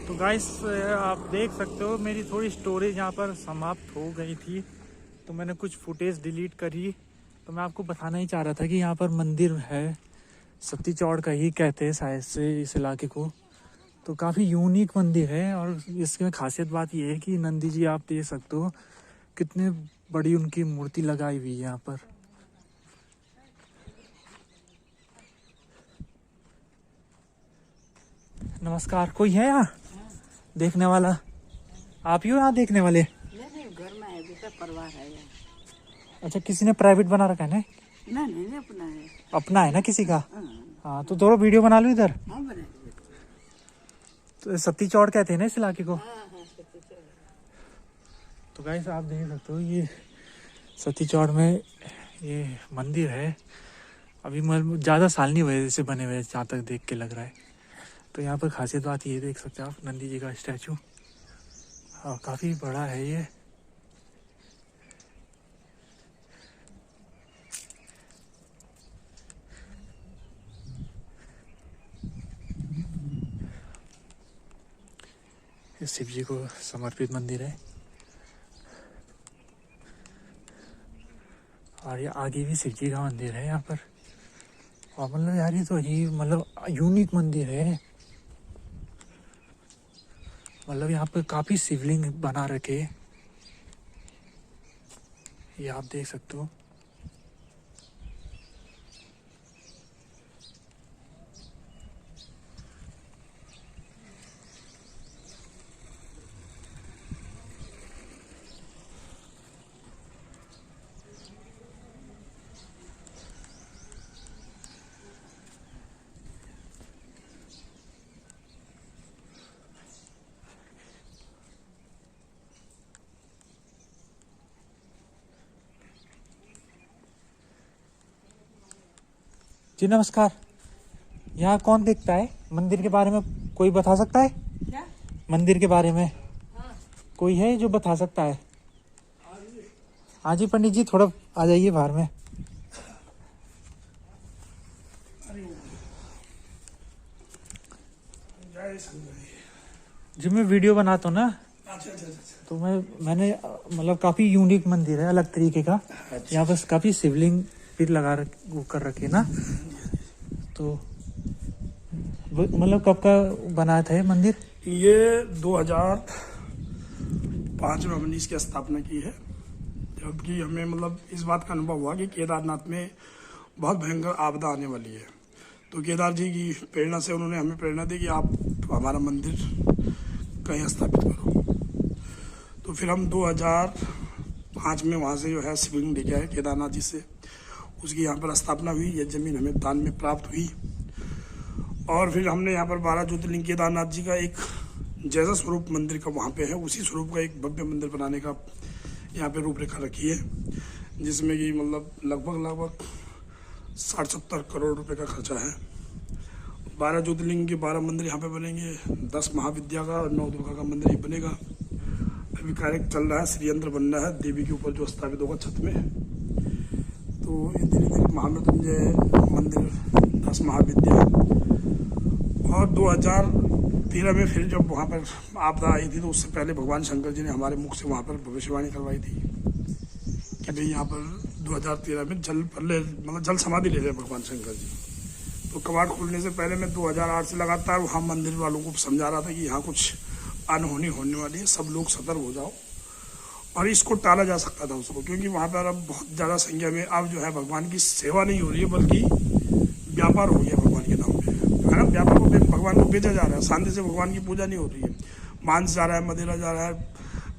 तो गाइस आप देख सकते हो मेरी थोड़ी स्टोरेज यहाँ पर समाप्त हो गई थी, तो मैंने कुछ फुटेज डिलीट करी। तो मैं आपको बताना ही चाह रहा था कि यहाँ पर मंदिर है, सती चौड़ का ही कहते हैं शायद से इस इलाके को। तो काफ़ी यूनिक मंदिर है और इसमें खासियत बात ये है कि नंदी जी आप देख सकते हो कितने बड़ी उनकी मूर्ति लगाई हुई है यहाँ पर। नमस्कार, कोई है यहाँ देखने वाला? आप ही हो यहाँ देखने वाले? नहीं, घर में है, दूसरा परिवार है यहाँ। अच्छा, किसी ने प्राइवेट बना रखा है ना? नहीं, अपना है। अपना है ना किसी का? हाँ, तो थोड़ा वीडियो बना लो इधर। हाँ, बना। तो सती चौड़ कहते हैं ना इस इलाके को। हाँ, सती चौड़। तो गाइस आप देख सकते हो ये सती चौड़ में ये मंदिर है। अभी ज़्यादा साल नहीं हुए इसे बने हुए, जहाँ तक देख के लग रहा है। तो यहाँ पर खासियत बात ये देख सकते हो आप, नंदी जी का स्टैचू और काफ़ी बड़ा है ये। शिव जी को समर्पित मंदिर है और ये आगे भी शिव जी का मंदिर है यहाँ पर। और मतलब यार ये तो ही मतलब यूनिक मंदिर है। मतलब यहाँ पर काफ़ी शिवलिंग बना रखे, ये आप देख सकते हो। जी नमस्कार, यहाँ कौन देखता है मंदिर के बारे में? कोई बता सकता है क्या? मंदिर के बारे में? हाँ। कोई है जो बता सकता है? हाँ जी पंडित जी, थोड़ा आ जाइए बाहर में। जी मैं वीडियो बनाता हूँ ना। अच्छा। तो मैंने मतलब काफ़ी यूनिक मंदिर है, अलग तरीके का। यहाँ पर काफ़ी शिवलिंग भी वो कर रखे ना। तो मतलब कब का बनाया था ये मंदिर? ये 2005 में हमने इसकी स्थापना की है, जबकि हमें मतलब इस बात का अनुभव हुआ कि केदारनाथ में बहुत भयंकर आपदा आने वाली है। तो केदार जी की प्रेरणा से उन्होंने हमें प्रेरणा दी कि आप हमारा मंदिर कहीं स्थापित करो। तो फिर हम 2005 में वहाँ से जो है शिवलिंग लेके आए केदारनाथ जी से, उसकी यहाँ पर स्थापना हुई। ये जमीन हमें दान में प्राप्त हुई और फिर हमने यहाँ पर 12 ज्योतिर्लिंग केदारनाथ जी का एक जैसा स्वरूप मंदिर का वहाँ पे है, उसी स्वरूप का एक भव्य मंदिर बनाने का यहाँ पे रूपरेखा रखी है, जिसमें कि मतलब लगभग 60-70 करोड़ रुपए का खर्चा है। 12 ज्योतिर्लिंग के 12 मंदिर यहाँ पे बनेंगे, 10 महाविद्या का और 9 दुर्गा का मंदिर ही बनेगा। अभी कार्य चल रहा है, श्रीयंत्र बनना है देवी के ऊपर जो स्थापित होगा छत में। तो धीरे धीरे महामृत्युंजय मंदिर, 10 महाविद्या। और 2013 में फिर जब वहाँ पर आपदा आई थी, तो उससे पहले भगवान शंकर जी ने हमारे मुख से वहाँ पर भविष्यवाणी करवाई थी कि भाई यहाँ पर 2013 में जल समाधि ले रहे भगवान शंकर जी। तो कबाड़ खुलने से पहले मैं 2008 से लगातार वहाँ मंदिर वालों को समझा रहा था कि यहाँ कुछ अनहोनी होने वाली है, सब लोग सतर्क हो जाओ। और इसको टाला जा सकता था उसको, क्योंकि वहाँ पर अब बहुत ज़्यादा संख्या में अब जो है भगवान की सेवा नहीं हो रही है, बल्कि व्यापार हो गया भगवान के नाम पे, है ना। व्यापार को भगवान को बेचा जा रहा है, शांति से भगवान की पूजा नहीं हो रही है। मांस जा रहा है, मदिरा जा रहा है,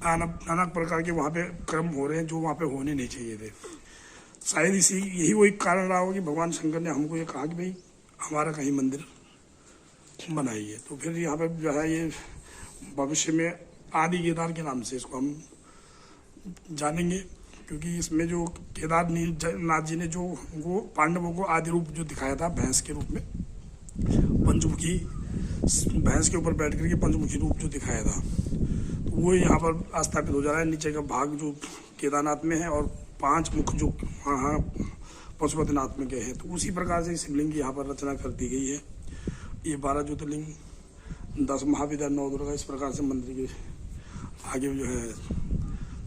नाना प्रकार के वहाँ पे कर्म हो रहे हैं जो वहाँ पे होने नहीं चाहिए थे। शायद यही वो एक कारण रहा हो कि भगवान शंकर ने हमको ये कहा कि भाई हमारा कहीं मंदिर बनाइए। तो फिर यहाँ पे जो है ये भविष्य में आदि केदार के नाम से इसको हम जानेंगे, क्योंकि इसमें जो केदारनाथ जी ने जो वो पांडवों को आदि रूप जो दिखाया था भैंस के रूप में, पंचमुखी भैंस के ऊपर बैठ करके पंचमुखी रूप जो दिखाया था, तो वो यहाँ पर स्थापित हो जा रहा है। नीचे का भाग जो केदारनाथ में है और 5 मुख जो वहाँ पशुपतिनाथ में गए हैं, तो उसी प्रकार से शिवलिंग की यहाँ पर रचना कर दी गई है। ये 12 ज्योतिर्लिंग 10 महाविद्या 9 दुर्गा, इस प्रकार से मंदिर के आगे जो है।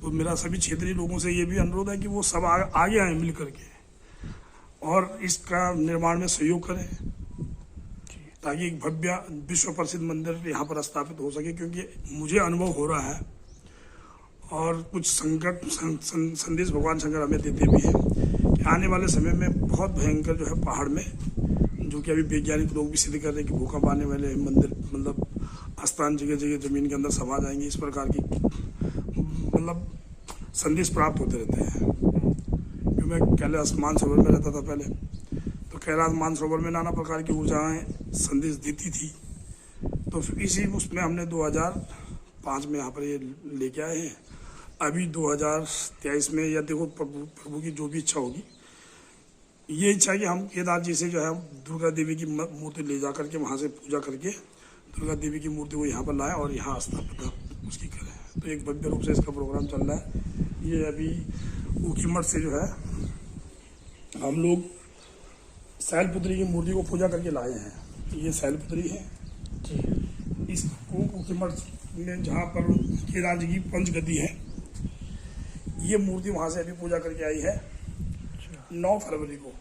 तो मेरा सभी क्षेत्रीय लोगों से ये भी अनुरोध है कि वो सब आगे आए मिल करके और इसका निर्माण में सहयोग करें, ताकि एक भव्य विश्व प्रसिद्ध मंदिर यहाँ पर स्थापित हो सके। क्योंकि मुझे अनुभव हो रहा है और कुछ संकट संदेश भगवान शंकर हमें देते भी हैं कि आने वाले समय में बहुत भयंकर जो है पहाड़ में, जो कि अभी वैज्ञानिक लोग भी सिद्ध कर रहे हैं कि भूकंप आने वाले मंदिर मतलब स्थान जगह जगह जमीन के अंदर समा जाएंगे। इस प्रकार की मतलब संदेश प्राप्त होते रहते हैं। क्योंकि मैं कैलाश मानसरोवर में रहता था पहले, तो कैलाश मानसरोवर में नाना प्रकार की ऊर्जाएं संदेश देती थी। तो इसी उसमें हमने 2005 में यहाँ पर ये लेके आए हैं। अभी 2023 में, या देखो प्रभु की जो भी इच्छा होगी, ये इच्छा है कि हम केदार जी से जो है दुर्गा देवी की मूर्ति ले जा करके वहाँ से पूजा करके दुर्गा देवी की मूर्ति को यहाँ पर लाएं और यहाँ स्थापना उसकी करें। तो एक भव्य रूप से इसका प्रोग्राम चल रहा है। ये अभी ऊखीमठ से जो है हम लोग शैलपुत्री की मूर्ति को पूजा करके लाए हैं। ये शैलपुत्री है जी। इसको ऊखीमठ में जहाँ पर केदार जी की पंचगद्दी है, ये मूर्ति वहाँ से अभी पूजा करके आई है 9 फरवरी को।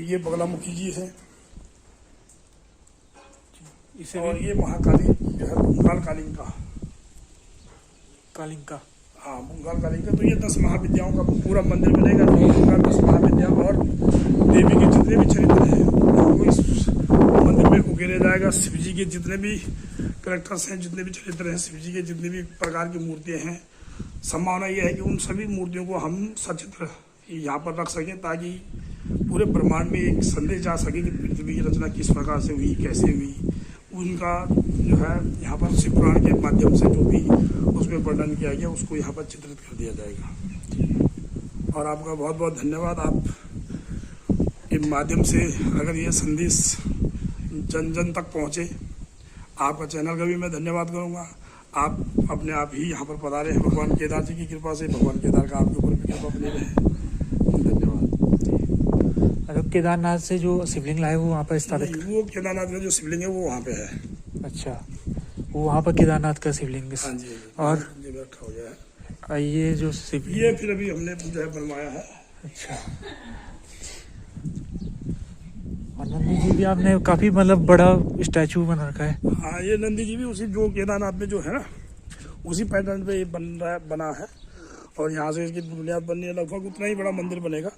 ये बगलामुखी जी है इसे और ये महाकाली जो है बुंगाल कालिंका। हाँ, बुंगाल कालिंका। तो ये 10 महाविद्याओं का पूरा मंदिर बनेगा। 10 महाविद्या और देवी के जितने भी चरित्र हैं वो इस मंदिर में उकेरे जाएगा। शिव जी के जितने भी कैरेक्टर्स हैं, जितने भी चरित्र हैं, शिव जी के जितने भी प्रकार की मूर्तियाँ हैं, संभावना ये है कि उन सभी मूर्तियों को हम सचित्र यहाँ पर रख सकें, ताकि पूरे ब्रह्मांड में एक संदेश जा सके कि पृथ्वी की रचना किस प्रकार से हुई, कैसे हुई। उनका जो है यहाँ पर शिव पुराण के माध्यम से जो भी उसमें वर्णन किया गया उसको यहाँ पर चित्रित कर दिया जाएगा। और आपका बहुत बहुत धन्यवाद। आप के माध्यम से अगर ये संदेश जन जन तक पहुँचे, आपका चैनल का भी मैं धन्यवाद करूँगा। आप अपने आप ही यहाँ पर पधारे हैं। भगवान केदार जी की कृपा से, भगवान केदार का आपके ऊपर भी कृपा बनी रहे। धन्यवाद। मतलब केदारनाथ से जो शिवलिंग लाए वो वहाँ पर स्थापित, वो केदारनाथ का जो शिवलिंग है वो वहाँ पे है। अच्छा, वो वहाँ पर केदारनाथ का शिवलिंग। हाँ जी। और ये रखा हो गया है। ये जो शिवलिंग, ये फिर अभी हमने जो है बनवाया है। अच्छा। और नंदी जी भी आपने काफी मतलब बड़ा स्टैचू बना रखा है। हाँ, ये नंदी जी भी उसी जो केदारनाथ में जो है ना, उसी पैटर्न पे ये बना है। और यहाँ से इसकी बुनियाद बननी है, लगभग उतना ही बड़ा मंदिर बनेगा।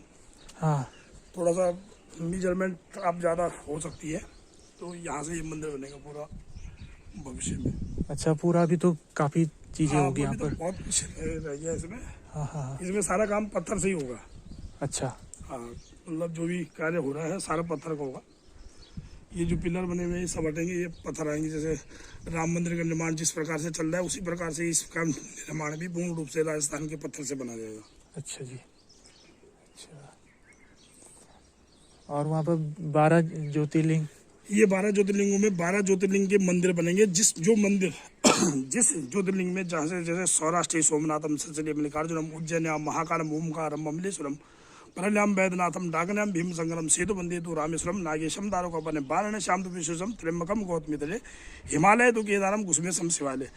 हाँ, थोड़ा सा मेजरमेंट अब ज़्यादा हो सकती है, तो यहाँ से ये मंदिर बनेगा पूरा भविष्य में। अच्छा, पूरा अभी तो काफी चीजें होगी यहाँ पर। बहुत कुछ रह गया इसमें। हाँ, इसमें सारा काम पत्थर से ही होगा। अच्छा। हाँ, मतलब जो भी कार्य हो रहा है सारा पत्थर का होगा। ये जो पिलर बने हुए हैं सब हटेंगे, ये पत्थर आएंगे। जैसे राम मंदिर का निर्माण जिस प्रकार से चल रहा है, उसी प्रकार से इसका निर्माण भी पूर्ण रूप से राजस्थान के पत्थर से बना जाएगा। अच्छा जी, अच्छा। और वहाँ पर 12 ज्योतिर्लिंग, ये 12 ज्योतिर्लिंगों में 12 ज्योतिर्लिंग के मंदिर बनेंगे। जिस ज्योतिर्लिंग में जहाँ से, जैसे सौराष्ट्र सोमनाथम सचलियम मल्लिकार्जुनम उज्जैन्याम महाकालम ओमकारम ममलेश्वरम परल्याम वैद्यनाथम डागन्याम भीम संगरम सेतु बंदे तो रामेश्वरम नागेशम दारोकपने बारण श्याम तो विश्वम त्र्यंबकम गौतमितले हिमालय तो केदारम कुसुमेशम शिवालय।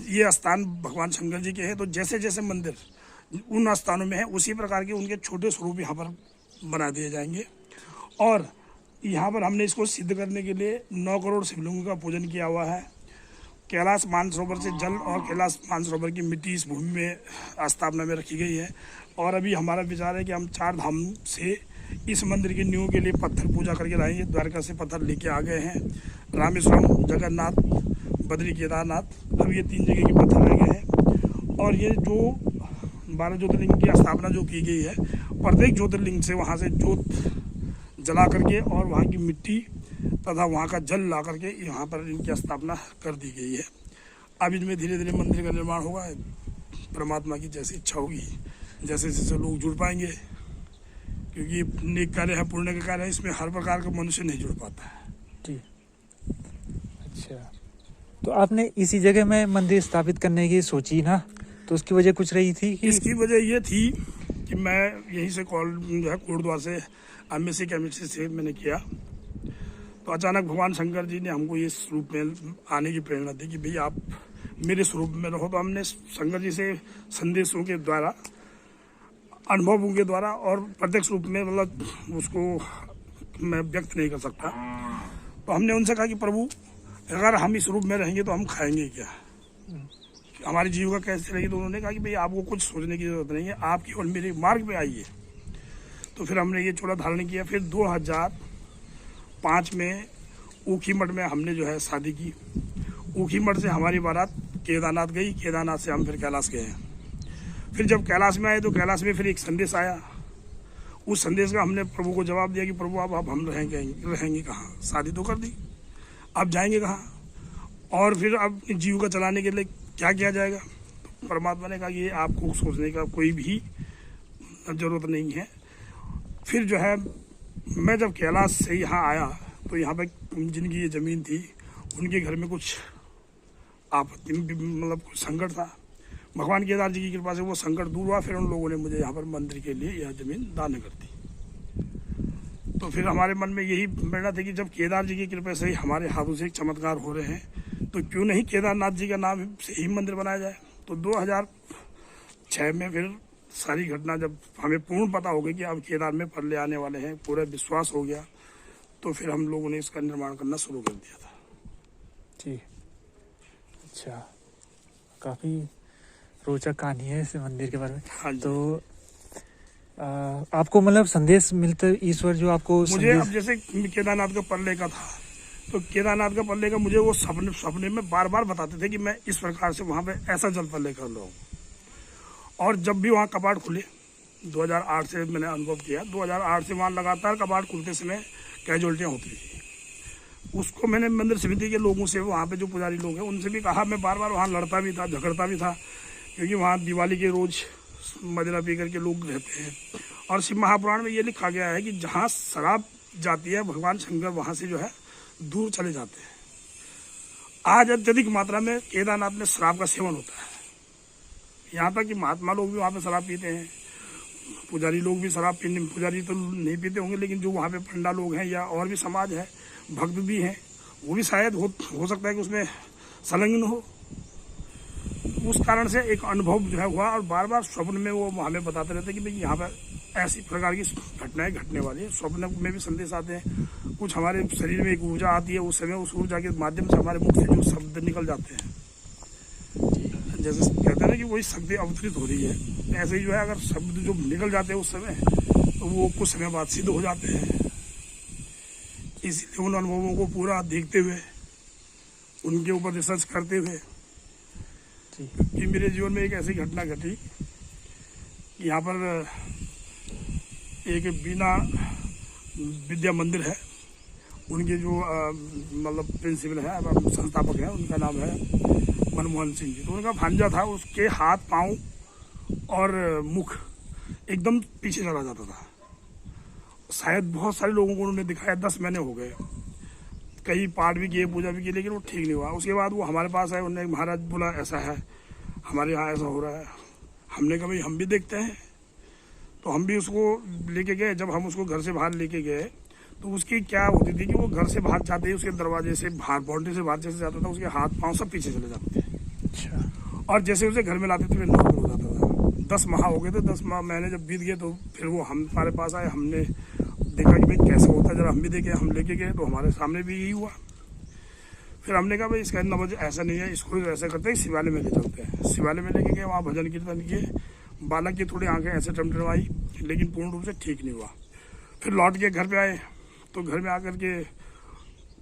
ये स्थान भगवान शंकर जी के हैं। तो जैसे जैसे मंदिर उन स्थानों में है, उसी प्रकार के उनके छोटे स्वरूप यहाँ पर बना दिए जाएंगे। और यहाँ पर हमने इसको सिद्ध करने के लिए 9 करोड़ शिवलिंगों का पूजन किया हुआ है। कैलाश मानसरोवर से जल और कैलाश मानसरोवर की मिट्टी इस भूमि में स्थापना में रखी गई है। और अभी हमारा विचार है कि हम 4 धाम से इस मंदिर की नींव के लिए पत्थर पूजा करके लाएंगे। द्वारका से पत्थर लेके आ गए हैं, रामेश्वरम, जगन्नाथ, बद्री, केदारनाथ, अब ये 3 जगह के पत्थर रह गए हैं। और ये जो 12 ज्योतिर्लिंग की स्थापना जो की गई है, प्रत्येक ज्योतिर्लिंग से वहाँ से जोत जला करके और वहाँ की मिट्टी तथा वहाँ का जल ला करके यहाँ पर इनकी स्थापना कर दी गई है। अब इनमें धीरे धीरे मंदिर का निर्माण होगा। परमात्मा की जैसी इच्छा होगी, जैसे जैसे लोग जुड़ पाएंगे, क्योंकि नेक कार्य है, पुण्य का कार्य है, इसमें हर प्रकार का मनुष्य नहीं जुड़ पाता है जी। अच्छा, तो आपने इसी जगह में मंदिर स्थापित करने की सोची ना, तो उसकी वजह कुछ रही थी कि... इसकी वजह ये थी कि मैं यहीं से कॉल जो है कोटद्वार से MSc केमिस्ट्री से मैंने किया। तो अचानक भगवान शंकर जी ने हमको इस रूप में आने की प्रेरणा दी कि भाई आप मेरे स्वरूप में रहो। तो हमने शंकर जी से संदेशों के द्वारा, अनुभवों के द्वारा और प्रत्यक्ष रूप में, मतलब उसको मैं व्यक्त नहीं कर सकता, तो हमने उनसे कहा कि प्रभु अगर हम इस रूप में रहेंगे तो हम खाएंगे क्या, हमारी जीविका कैसे रहेगी। तो उन्होंने कहा कि भाई आपको कुछ सोचने की जरूरत नहीं है, आप केवल मेरे मार्ग पे आइए। तो फिर हमने ये चोला धारण किया। फिर 2005 में ऊखी मठ में हमने जो है शादी की। ऊखी मठ से हमारी बारात केदारनाथ गई, केदारनाथ से हम फिर कैलाश गए। फिर जब कैलाश में आए तो कैलाश में फिर एक संदेश आया। उस संदेश का हमने प्रभु को जवाब दिया कि प्रभु अब हम रहेंगे कहाँ, शादी तो कर दी, अब जाएंगे कहाँ, और फिर अब जीविका चलाने के लिए क्या किया जाएगा। तो परमात्मा ने कहा कि ये आपको सोचने का कोई भी जरूरत नहीं है। फिर जो है मैं जब कैलाश से यहाँ आया तो यहाँ पे जिनकी ये ज़मीन थी उनके घर में कुछ आपत्ति, मतलब कुछ संकट था। भगवान केदार जी की कृपा से वो संकट दूर हुआ। फिर उन लोगों ने मुझे यहाँ पर मंदिर के लिए यह ज़मीन दान कर दी। तो फिर हमारे मन में यही प्रेरणा थी कि जब केदार जी की कृपा से ही हमारे हाथों से एक चमत्कार हो रहे हैं तो क्यों नहीं केदारनाथ जी का नाम से ही मंदिर बनाया जाए। तो 2006 में फिर सारी घटना जब हमें पूर्ण पता हो गई कि अब केदार में परले आने वाले हैं, पूरा विश्वास हो गया, तो फिर हम लोगों ने इसका निर्माण करना शुरू कर दिया था। जी, अच्छा, काफ़ी रोचक कहानी है इस मंदिर के बारे में। हाँ जी। तो आपको मतलब संदेश मिलते ईश्वर जो आपको मुझे अब जैसे केदारनाथ का परले का था, तो केदारनाथ का परले का मुझे वो सपने में बार बार बताते थे कि मैं इस प्रकार से वहाँ पे ऐसा जल परले कर लूँ। और जब भी वहाँ कपाट खुले, 2008 से मैंने अनुभव किया, 2008 से वहाँ लगातार कपाट खुलते समय कैजुअल्टियाँ होती थी। उसको मैंने मंदिर समिति के लोगों से, वहाँ पे जो पुजारी लोग हैं उनसे भी कहा। मैं बार बार वहाँ लड़ता भी था, झगड़ता भी था, क्योंकि वहाँ दिवाली के रोज़ मदिरा पी करके लोग रहते हैं। और शिव महापुराण में ये लिखा गया है कि जहाँ शराब जाती है भगवान शंकर वहाँ से जो है दूर चले जाते हैं। आज अत्यधिक मात्रा में केदारनाथ में शराब का सेवन होता है। यहाँ तक कि महात्मा लोग भी वहाँ पे शराब पीते हैं, पुजारी लोग भी शराब पीने, पुजारी तो नहीं पीते होंगे, लेकिन जो वहाँ पे पंडा लोग हैं या और भी समाज है, भक्त भी हैं, वो भी शायद हो सकता है कि उसमें संलग्न हो। उस कारण से एक अनुभव जो है हुआ। और बार बार स्वप्न में वो हमें बताते रहते कि भाई यहाँ पर ऐसी प्रकार की घटनाएं घटने वाली है। स्वप्न में भी संदेश आते हैं, कुछ हमारे शरीर में एक ऊर्जा आती है, उस समय उस ऊर्जा के माध्यम से हमारे मुख से जो शब्द निकल जाते हैं, जैसे कहते हैं ना कि वही शक्ति अवतरित हो रही है, ऐसे ही जो है अगर शब्द जो निकल जाते हैं उस समय, तो वो कुछ समय बाद सिद्ध हो जाते हैं। इसलिए उन अनुभवों को पूरा देखते हुए, उनके ऊपर रिसर्च करते हुए, कि मेरे जीवन में एक ऐसी घटना घटी, यहाँ पर एक बीना विद्या मंदिर है, उनके जो मतलब प्रिंसिपल है, संस्थापक है, उनका नाम है मनमोहन सिंह जी। तो उनका भांजा था, उसके हाथ पांव और मुख एकदम पीछे चला जाता था। शायद बहुत सारे लोगों को उन्होंने दिखाया, 10 महीने हो गए, कई पाठ भी किए, पूजा भी की, लेकिन वो ठीक नहीं हुआ। उसके बाद वो हमारे पास आए, उन्होंने महाराज बोला ऐसा है, हमारे यहाँ ऐसा हो रहा है। हमने कहा भाई हम भी देखते हैं। तो हम भी उसको लेके गए। जब हम उसको घर से बाहर लेके गए तो उसकी क्या होती थी कि वो घर से बाहर जाते ही उसके दरवाजे से बाहर, बाउंड्री से बाहर जैसे जाता था, उसके हाथ पांव सब पीछे चले जाते थे। अच्छा। और जैसे उसे घर में लाते थे नॉर्मल हो जाता था। 10 माह हो गए थे, 10 महीने जब बीत गए तो फिर वो हमारे पास आए। हमने देखा कि भाई कैसे होता है, जरा हम भी देखे, हम लेके गए तो हमारे सामने भी यही हुआ। फिर हमने कहा भाई इसका नंबर ऐसा नहीं है, इसको ऐसा करते हैं, शिवालय में ले चलते हैं। शिवालय में लेके गए, वहाँ भजन कीर्तन किए। बालक की थोड़ी आंखें ऐसे टमटमाई, लेकिन पूर्ण रूप से ठीक नहीं हुआ। फिर लौट के घर पे आए, तो घर में आकर के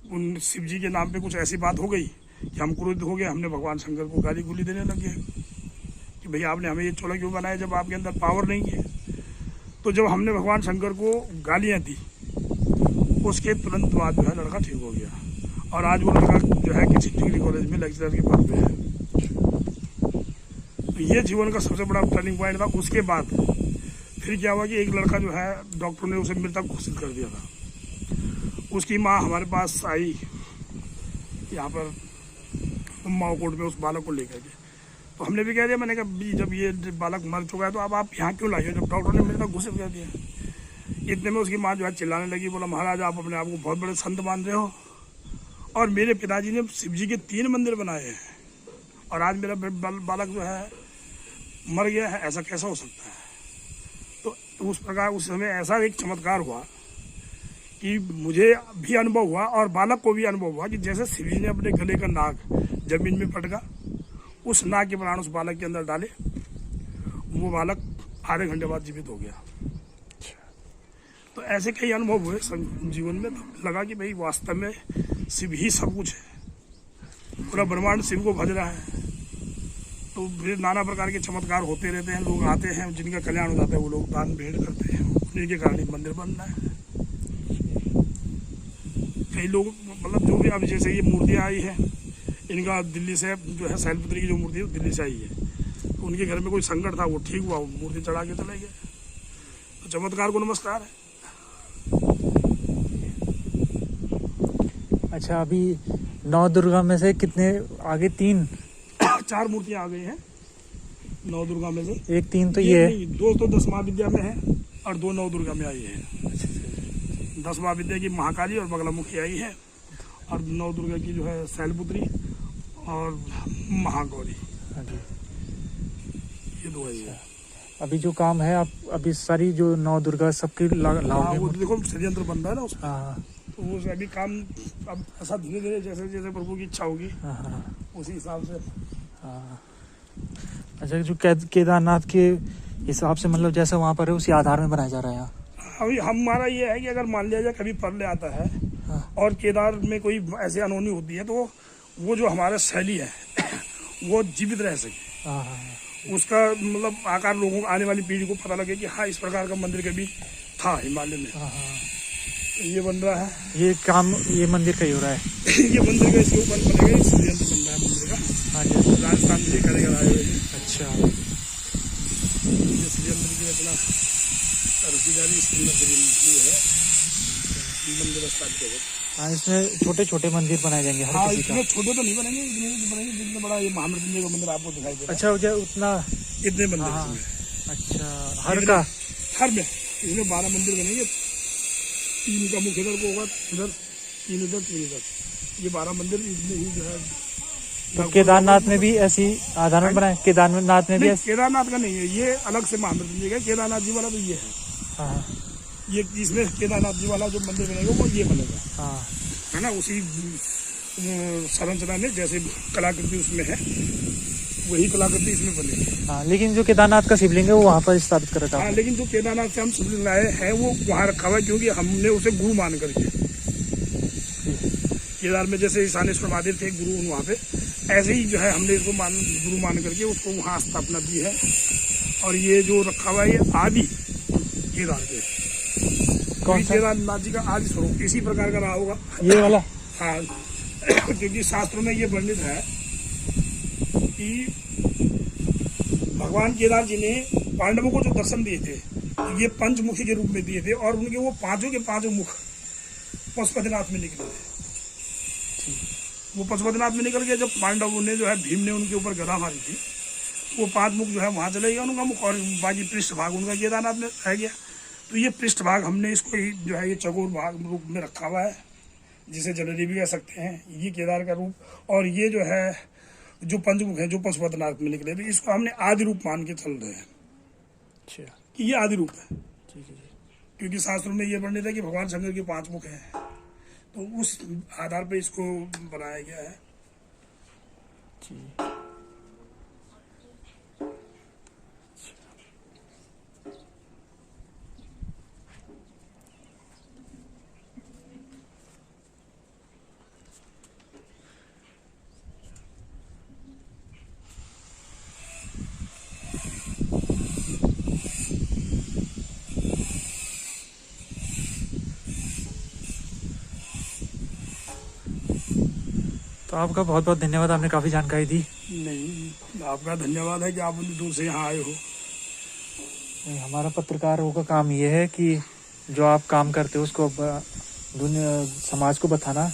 उन शिव जी के नाम पे कुछ ऐसी बात हो गई कि हम क्रोधित हो गए। हमने भगवान शंकर को गाली गुली देने लगे कि भैया आपने हमें ये चोला क्यों बनाया जब आपके अंदर पावर नहीं है। तो जब हमने भगवान शंकर को गालियाँ दी, उसके तुरंत बाद जो है लड़का ठीक हो गया। और आज वो लड़का जो है किसी डिग्री कॉलेज में लेक्चरर के पद पे है। तो ये जीवन का सबसे बड़ा टर्निंग पॉइंट था। उसके बाद फिर क्या हुआ कि एक लड़का जो है डॉक्टर ने उसे मृतक घोषित कर दिया था। उसकी माँ हमारे पास आई यहाँ पर उम्माओं कोर्ट में उस बालक को लेकर के। तो हमने भी कह दिया, मैंने कहा जब ये बालक मर चुका है तो अब आप यहाँ क्यों लाइए, जब डॉक्टर ने मृतक घोषित कर दिया। इतने में उसकी माँ जो है चिल्लाने लगी, बोला महाराज आप अपने आप को बहुत बड़े संत मान रहे हो और मेरे पिताजी ने शिव जी के 3 मंदिर बनाए हैं और आज मेरा बालक जो है मर गया है, ऐसा कैसा हो सकता है। तो उस प्रकार उस समय ऐसा एक चमत्कार हुआ कि मुझे भी अनुभव हुआ और बालक को भी अनुभव हुआ कि जैसे शिव जी ने अपने गले का नाग जमीन में पटका, उस नाग के प्राण उस बालक के अंदर डाले, वो बालक आधे घंटे बाद जीवित हो गया। तो ऐसे कई अनुभव हुए जीवन में, तो लगा कि भाई वास्तव में शिव ही सब कुछ है, पूरा ब्रह्मांड शिव को भज रहा है। तो फिर नाना प्रकार के चमत्कार होते रहते हैं, लोग आते हैं जिनका कल्याण हो जाता है वो लोग दान भेंट करते हैं, उन्हीं के कारण मंदिर बन रहा है। कई लोग मतलब जो भी अब जैसे ये मूर्तियाँ आई है, इनका दिल्ली से जो है शैलपुत्री की जो मूर्ति है वो दिल्ली से आई है, तो उनके घर में कोई संकट था, वो ठीक हुआ, वो मूर्ति चढ़ा के चले गए। तो चमत्कार को नमस्कार है। अच्छा, अभी 9 दुर्गा में से कितने आगे? 4 मूर्तियाँ आ गई हैं 9 दुर्गा में से। एक 3 तो ये है, 2 तो 10 महाविद्या में है और 2 9 दुर्गा में आई है। 10 महाविद्या की महाकाली और बगलामुखी आई है और 9 दुर्गा की जो है शैलपुत्री और महागौरी, हाँ जी। ये 2 आई है। अभी जो काम है आप अभी सारी जो 9 दुर्गा सबकी हाँ, लाओगे? वो देखो षड्यंत्र बन रहा है ना उसमें, हाँ तो वो अभी काम अब ऐसा धीरे धीरे जैसे जैसे प्रभु की इच्छा होगी हाँ उसी हिसाब से। हाँ। अच्छा, जो केदारनाथ के हिसाब से मतलब जैसा वहाँ पर है उसी आधार में बनाया जा रहा है यहाँ? अभी हमारा ये है कि अगर मान लिया जाए कभी परले आता है और केदार में कोई ऐसी अनहोनी होती है तो वो जो हमारा शैली है वो जीवित रह सके, उसका मतलब आकार लोगों को आने वाली पीढ़ी को पता लगे कि हाँ इस प्रकार का मंदिर कभी था हिमालय में। ये बन रहा है, ये काम, ये मंदिर का ही हो रहा है। ये मंदिर का इसके ऊपर बनेगा, षड्यंत्र बन रहा है मंदिर का। हाँ जी, राजस्थान से कारीगर आए हुए हैं। अच्छा, ये षड्यंत्र की रचना रची जा रही है, मंदिर स्थापित होगा। हाँ, इसमें छोटे छोटे मंदिर बनाए जाएंगे हर हाँ, किसी का। इतने छोटे तो नहीं बनेंगे, इतने बनेंगे जितना बड़ा ये महामृत्युंजय का मंदिर आपको दिखाई दे रहा है। अच्छा, जो उतना इतने मंदिर हाँ, इसमें। अच्छा, हर में इसमें 12 मंदिर बनेंगे, 3 का मुख्य इधर को होगा, इधर 3 इधर 3 इधर, ये 12 मंदिर इसमें ही जो है। तो केदारनाथ में भी ऐसी आधार में बनाए? केदारनाथ में भी ऐसी? केदारनाथ का नहीं है, ये अलग से महामृत्युंजय का। केदारनाथ जी वाला तो ये है। हाँ, ये इसमें केदारनाथ जी वाला जो मंदिर बनेगा वो ये बनेगा, हाँ, है ना, उसी संरचना में जैसे कलाकृति उसमें है वही कलाकृति इसमें बनेगी। हाँ। लेकिन जो केदारनाथ का शिवलिंग है वो वहाँ पर स्थापित कर रखा है। हाँ, लेकिन जो केदारनाथ से हम शिवलिंग लाए हैं वो वहाँ रखा हुआ है, क्योंकि हमने उसे गुरु मान करके, केदार में जैसे ईशानेश्वर महादेव थे गुरु वहाँ पे, ऐसे ही जो है हमने इसको गुरु मान करके उसको वहाँ स्थापना दी है। और ये जो रखा हुआ है ये आदि केदार के, कौन सा? केदारनाथ जी का आदि स्वरूप इसी प्रकार का रहा होगा, ये वाला? हाँ, क्योंकि शास्त्रों में ये वर्णित है कि भगवान केदार जी ने पांडवों को जो दर्शन दिए थे ये पंचमुखी के रूप में दिए थे और उनके वो 5 के 5 मुख पशुपतिनाथ में निकले थे। वो पशुपतिनाथ में निकल गए जब पांडवों ने जो है भीम ने उनके ऊपर गदा मारी थी, वो 5 मुख जो है वहाँ चले गया उनका मुख, और बाकी पृष्ठ भाग उनका केदारनाथ में रह गया। तो ये पृष्ठ भाग हमने इसको ही जो है ये चकोर भाग रूप में रखा हुआ है, जिसे जलेबी भी कह सकते हैं, ये केदार का रूप। और ये जो है जो पंचमुख है जो पशुपतिनाथ में निकले थे, इसको हमने आदि रूप मान के चल रहे हैं। अच्छा, कि ये आदि रूप है, ठीक है, क्योंकि शास्त्रों में ये वर्णित है कि भगवान शंकर के 5 मुख हैं, तो उस आधार पर इसको बनाया गया है। ठीक। तो आपका बहुत बहुत धन्यवाद, आपने काफ़ी जानकारी दी। नहीं, आपका धन्यवाद है कि आप उतनी दूर से यहाँ आए हो। नहीं, हमारा पत्रकारों का काम ये है कि जो आप काम करते हो उसको दुनिया समाज को बताना।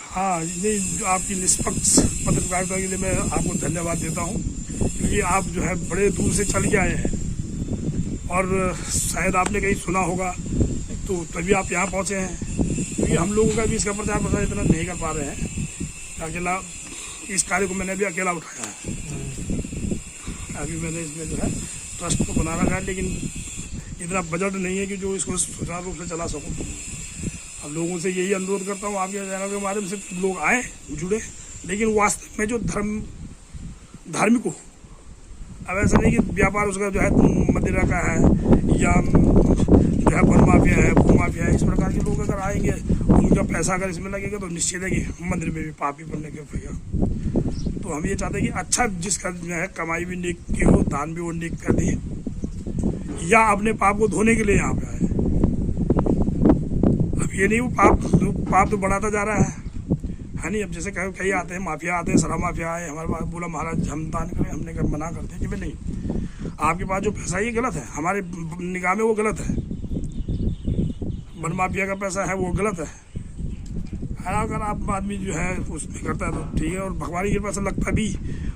हाँ, नहीं, जो आपकी निष्पक्ष पत्रकारिता के लिए मैं आपको धन्यवाद देता हूँ, क्योंकि आप जो है बड़े दूर से चल के आए हैं। और शायद आपने कहीं सुना होगा तो तभी आप यहाँ पहुँचे हैं, क्योंकि हम लोगों का भी इसका प्रचार प्रसार इतना नहीं कर पा रहे हैं। अकेला इस कार्य को मैंने भी अकेला उठाया है। अभी मैंने इसमें जो है ट्रस्ट तो बना रखा है, लेकिन इतना बजट नहीं है कि जो इसको सुचारू रूप से चला सकूँ। अब लोगों से यही अनुरोध करता हूँ, आपके चैनल के माध्यम से लोग आए जुड़े, लेकिन वास्तव में जो धार्मिक हो। अब ऐसा नहीं कि व्यापार उसका जो है मदिरा का है या जो है वन माफिया है, भू माफिया है, इस प्रकार के लोग अगर आएंगे, उनका पैसा अगर इसमें लगेगा तो निश्चित है कि मंदिर में भी पाप ही बनने के होगा। तो हम ये चाहते हैं कि अच्छा जिसका जो है कमाई भी नेक की हो, दान भी वो नेक कर दे, या अपने पाप को धोने के लिए यहाँ पे आए। अब ये नहीं वो पाप तो बढ़ाता जा रहा है नहीं। अब जैसे कई आते हैं माफिया आते हैं, शराब माफिया आए, हमारे पास बोला महाराज हम दान करें, हमने मना करते हैं कि भाई नहीं, आपके पास जो पैसा ये गलत है, हमारे निगाह में वो गलत है। वन माफिया का पैसा है वो गलत है। अगर आप आदमी जो है उसमें करता है तो ठीक है, और भगवान की पैसा लगता भी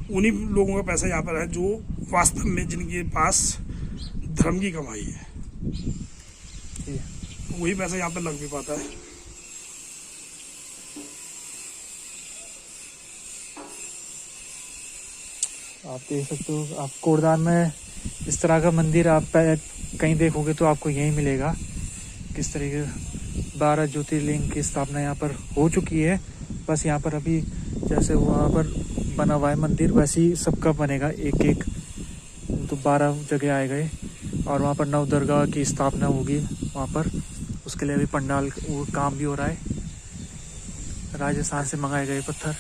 उन्हीं लोगों का पैसा यहाँ पर है जो वास्तव में जिनके पास धर्म की कमाई है, वही पैसा यहाँ पर लग भी पाता है। आप देख सकते हो, आप कोड़दान में इस तरह का मंदिर आप कहीं देखोगे तो आपको यही मिलेगा। किस तरीके 12 ज्योतिर्लिंग की स्थापना यहाँ पर हो चुकी है। बस यहाँ पर अभी जैसे वहाँ पर बना हुआ है मंदिर, वैसे ही सबका बनेगा एक एक। तो 12 जगह आए गए और वहाँ पर नवदुर्गा की स्थापना होगी वहाँ पर। उसके लिए अभी पंडाल वो काम भी हो रहा है। राजस्थान से मंगाए गए पत्थर।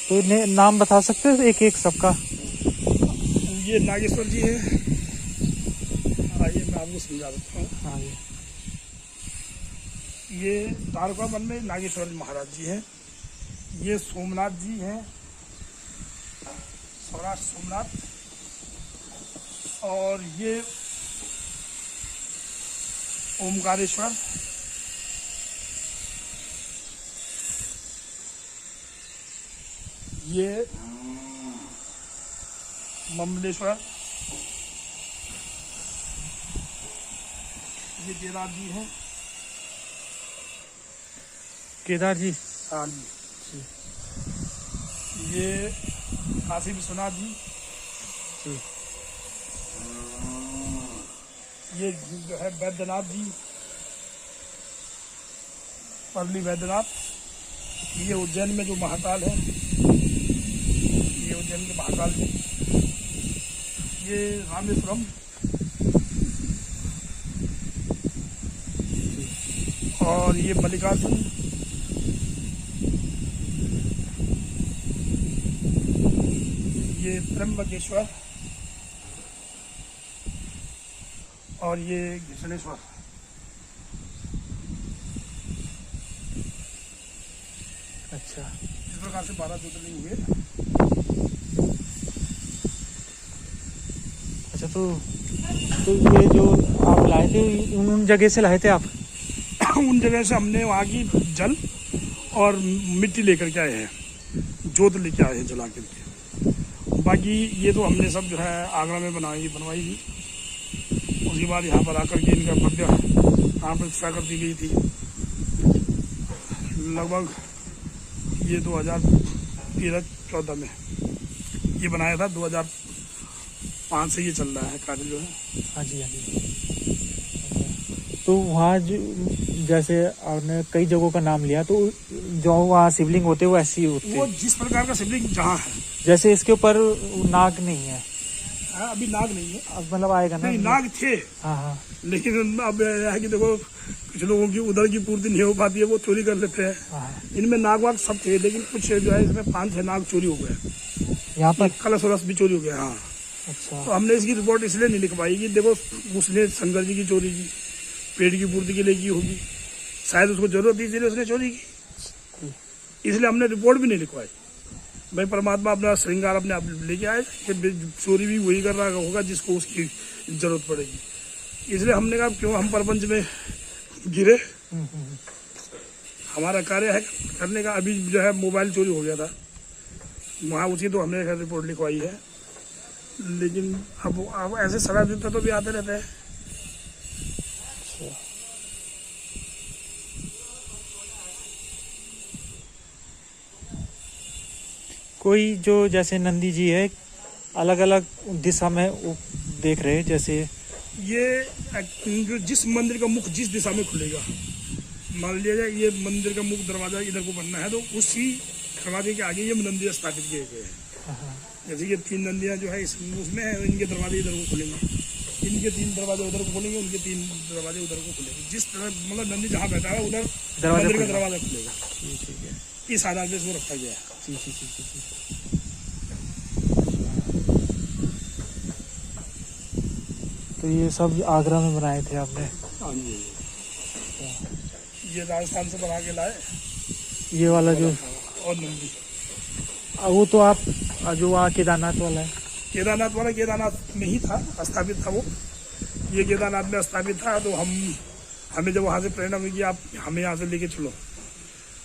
तो नाम बता सकते हो एक एक सबका? ये नागेश्वर जी है, आइए मैं आपको समझा देता हूँ। हाँ, ये तारका वन में नागेश्वर महाराज जी हैं। ये सोमनाथ जी हैं, सौराष्ट्र सोमनाथ। और ये ओमकारेश्वर, ये ममलेश्वर, ये केदार जी हैं। केदार जी। हाँ जी। ये काशी विश्वनाथ जी। ये जो है वैद्यनाथ जी, परली वैद्यनाथ। ये उज्जैन में जो महाकाल है, ये उज्जैन के महाकाल जी। ये रामेश्वरम। और ये मल्लिकार्जुन। ये त्र्यंबकेश्वर। और ये घृष्णेश्वर। अच्छा, इस प्रकार से 12 ज्योतिर्लिंग हुए। अच्छा, तो ये जो आप लाए थे उन जगह से लाए थे आप? उन जगह से हमने वहाँ की जल और मिट्टी लेकर के आए हैं, जोत लेके आए हैं जला करके। बाकी ये तो हमने सब जो है आगरा में बनवाई थी। उसके बाद यहाँ पर आकर के इनका भव्य प्राण प्रतिष्ठा कर दी गई थी। लगभग ये 2013-14 में ये बनाया था। 2005 से ये चल रहा है कार्य जो है। हाँ जी, हाँ जी। तो वहाँ जैसे आपने कई जगहों का नाम लिया, तो जो वहाँ शिवलिंग होते वो ऐसे ही होते? वो जिस प्रकार का शिवलिंग जहाँ है, जैसे इसके ऊपर नाग नहीं है। हाँ, अभी नाग नहीं है। अब मतलब आएगा ना? नहीं, नाग थे। हाँ हाँ। लेकिन अब है कि देखो कुछ लोगों की उधर की पूर्ति नहीं हो पाती है, वो चोरी कर लेते हैं। हाँ। इनमें नाग वाग सब थे, लेकिन कुछ जो है इसमें 5-6 नाग चोरी हो गए। यहाँ पर कलश वलश भी चोरी हो गया। हाँ। अच्छा। तो हमने इसकी रिपोर्ट इसलिए नहीं लिख पाई कि देखो उसने शंकर जी की चोरी की, पेट की पूर्ति के लिए की होगी, शायद उसको जरूरत थी इसलिए उसने चोरी की, इसलिए हमने रिपोर्ट भी नहीं लिखवाई। भाई परमात्मा अपना श्रृंगार अपने आप लेके आए कि चोरी भी वही कर रहा होगा जिसको उसकी जरूरत पड़ेगी। इसलिए हमने कहा क्यों हम प्रपंच में गिरे। हमारा कार्य है करने का। अभी जो है मोबाइल चोरी हो गया था, वहाँ उसी तो हमने खैर रिपोर्ट लिखवाई है, लेकिन अब ऐसे शराब जूता तो भी आते रहते हैं। कोई जो जैसे नंदी जी है अलग अलग दिशा में वो देख रहे हैं, जैसे ये जो जिस मंदिर का मुख जिस दिशा में खुलेगा, मान लिया जाए ये मंदिर का मुख दरवाजा इधर को बनना है तो उसी दरवाजे के आगे ये नंदी स्थापित किए गए हैं। जैसे कि 3 नंदियाँ जो है इस उसमें है, इनके दरवाजे इधर को खुलेंगे, इनके 3 दरवाजे उधर को खुलेंगे, उनके 3 दरवाजे उधर को खुलेंगे। जिस तरह मतलब नंदी जहाँ बैठा है उधर मंदिर का दरवाजा खुलेगा। ठीक है, इस आधार पर इसको रखा गया है। जी। तो ये सब आगरा में बनाए थे आपने? हाँ जी, ये राजस्थान से बना के लाए ये वाला जो, और नंदी वो तो आप जो वहाँ केदारनाथ वाला है, केदारनाथ में ही था, स्थापित था वो। ये केदारनाथ में स्थापित था, तो हमें जब वहाँ से प्रेरणा मिली कि आप हमें यहाँ से लेके चलो,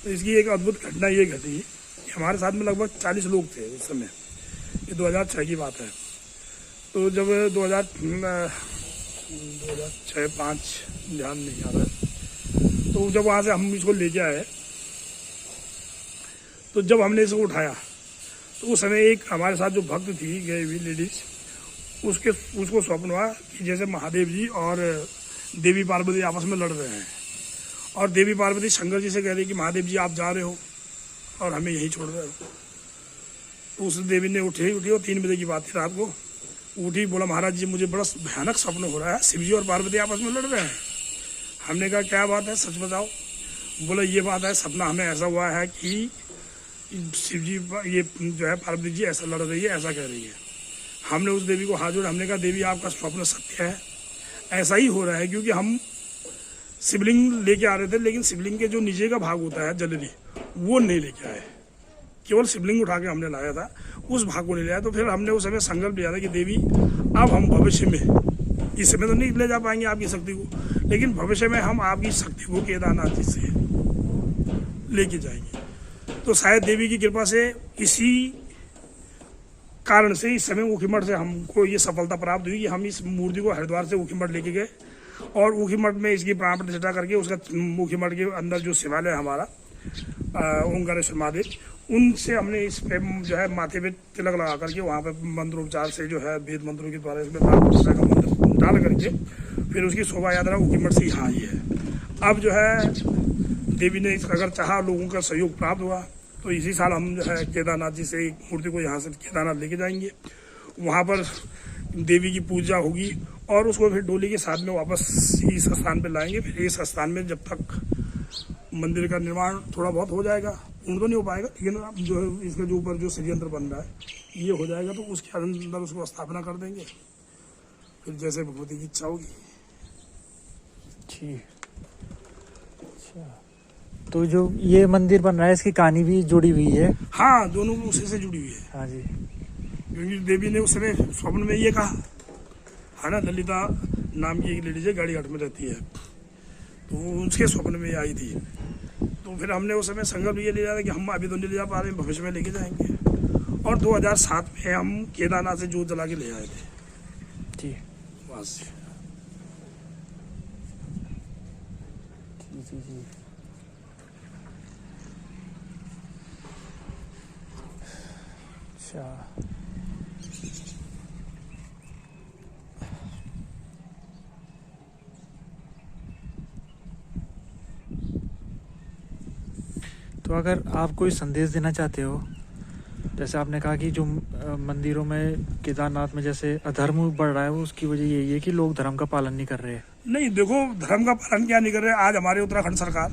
तो इसकी एक अद्भुत घटना ये घटी। हमारे साथ में लगभग 40 लोग थे उस समय, ये 2006 की बात है। तो जब 2006-05 ध्यान नहीं आ रहा है, तो जब वहाँ से हम इसको लेके आए, तो जब हमने इसको उठाया तो उस समय एक हमारे साथ जो भक्त थी गई हुई लेडीज, उसको स्वप्न हुआ कि जैसे महादेव जी और देवी पार्वती आपस में लड़ रहे हैं, और देवी पार्वती शंकर जी से कह रही कि महादेव जी आप जा रहे हो और हमें यहीं छोड़ रहे हो। तो उस देवी ने उठी और 3 बजे की बात थी रात को, उठी, बोला महाराज जी मुझे बड़ा भयानक स्वप्न हो रहा है, शिव जी और पार्वती आपस में लड़ रहे हैं। हमने कहा क्या बात है, सच बताओ। बोला ये बात है, सपना हमें ऐसा हुआ है कि शिव जी ये जो है पार्वती जी ऐसा लड़ रही है, ऐसा कह रही है। हमने उस देवी को हाथ जोड़ा, हमने कहा देवी आपका स्वप्न सत्य है, ऐसा ही हो रहा है, क्योंकि हम शिवलिंग लेके आ रहे थे, लेकिन शिवलिंग के जो नीचे का भाग होता है जलरी, वो नहीं लेके आए, केवल शिवलिंग उठा के हमने लाया था, उस भाग को नहीं लाया। तो फिर हमने उस समय संकल्प लिया था कि देवी अब हम भविष्य में, इस समय तो नहीं ले जा पाएंगे आपकी शक्ति को, लेकिन भविष्य में हम आपकी शक्ति को केदारनाथ जी से लेके जाएंगे। तो शायद देवी की कृपा से इसी कारण से इस समय ऊखीमठ से हमको ये सफलता प्राप्त हुई कि हम इस मूर्ति को हरिद्वार से ऊखीमठ लेके गए, और ऊखीमठ में इसकी प्राण प्रतिष्ठा करके उसका ऊखीमठ के अंदर जो शिवालय है हमारा ओंकारेश्वर महादेव, उनसे हमने इस पे जो है माथे पे तिलक लगा करके वहाँ पे मंत्रोपचार से जो है वेद मंत्रों के द्वारा इसमें प्राण प्रतिष्ठा का मंत्र डाल करके फिर उसकी शोभा यात्रा ऊखीमठ से यहाँ आई है। अब जो है देवी ने अगर चाहा लोगों का सहयोग प्राप्त हुआ तो इसी साल हम जो है केदारनाथ जी से एक मूर्ति को यहाँ से केदारनाथ लेके जाएंगे, वहाँ पर देवी की पूजा होगी और उसको फिर डोली के साथ में वापस इस स्थान पर लाएंगे। फिर इस स्थान में जब तक मंदिर का निर्माण थोड़ा बहुत हो जाएगा, पूर्ण तो नहीं हो पाएगा, लेकिन जो है इसका जो ऊपर जो षड्यंत्र बन रहा है ये हो जाएगा, तो उसके अंदर उसको स्थापना कर देंगे, फिर जैसे भगवती की इच्छा होगी। ठीक। अच्छा, तो जो ये मंदिर बन रहा है इसकी कहानी भी जुड़ी हुई है? हाँ, दोनों उसी से जुड़ी हुई है। हाँ जी, क्योंकि देवी ने उस समय स्वप्न में ये कहा है ना, ललिता नाम की एक लेडीज है, गाड़ीघाट में रहती है, तो उनके स्वप्न में आई थी। तो फिर हमने उस समय संकल्प ये लिया था कि हम अभी तो नहीं ले जा पा रहे, भविष्य में लेके जाएंगे, और 2007 में हम केदारनाथ से जोत जला के ले आए थे। जी बस। जी। अच्छा, तो अगर आप कोई संदेश देना चाहते हो, जैसे आपने कहा कि जो मंदिरों में केदारनाथ में जैसे अधर्म बढ़ रहा है, वो उसकी वजह यही है कि लोग धर्म का पालन नहीं कर रहे। नहीं, देखो धर्म का पालन क्या नहीं कर रहे, आज हमारे उत्तराखंड सरकार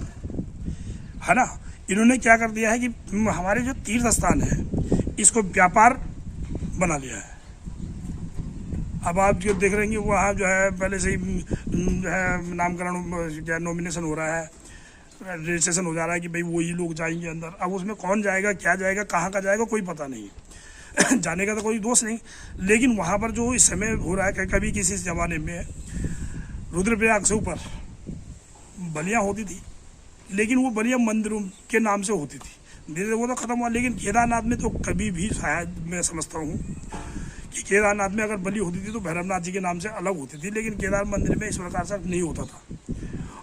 है ना, इन्होंने क्या कर दिया है कि हमारे जो तीर्थ स्थान है इसको व्यापार बना लिया है। अब आप जो देख रहे हैं वहाँ जो है पहले से ही जो है नामकरण नॉमिनेशन हो रहा है, रजिस्ट्रेशन हो जा रहा है कि भाई वही लोग जाएंगे अंदर। अब उसमें कौन जाएगा, क्या जाएगा, कहाँ का जाएगा, कोई पता नहीं जाने का तो कोई दोष नहीं, लेकिन वहाँ पर जो इस समय हो रहा है कि कभी किसी ज़माने में रुद्रप्रयाग से ऊपर बलियाँ होती थी, लेकिन वो बलियाँ मंदिरों के नाम से होती थी, धीरे धीरे वो तो खत्म हुआ। लेकिन केदारनाथ में तो कभी भी शायद मैं समझता हूँ कि केदारनाथ में अगर बलि होती थी तो भैरवनाथ जी के नाम से अलग होती थी, लेकिन केदार मंदिर में इस प्रकार से नहीं होता था।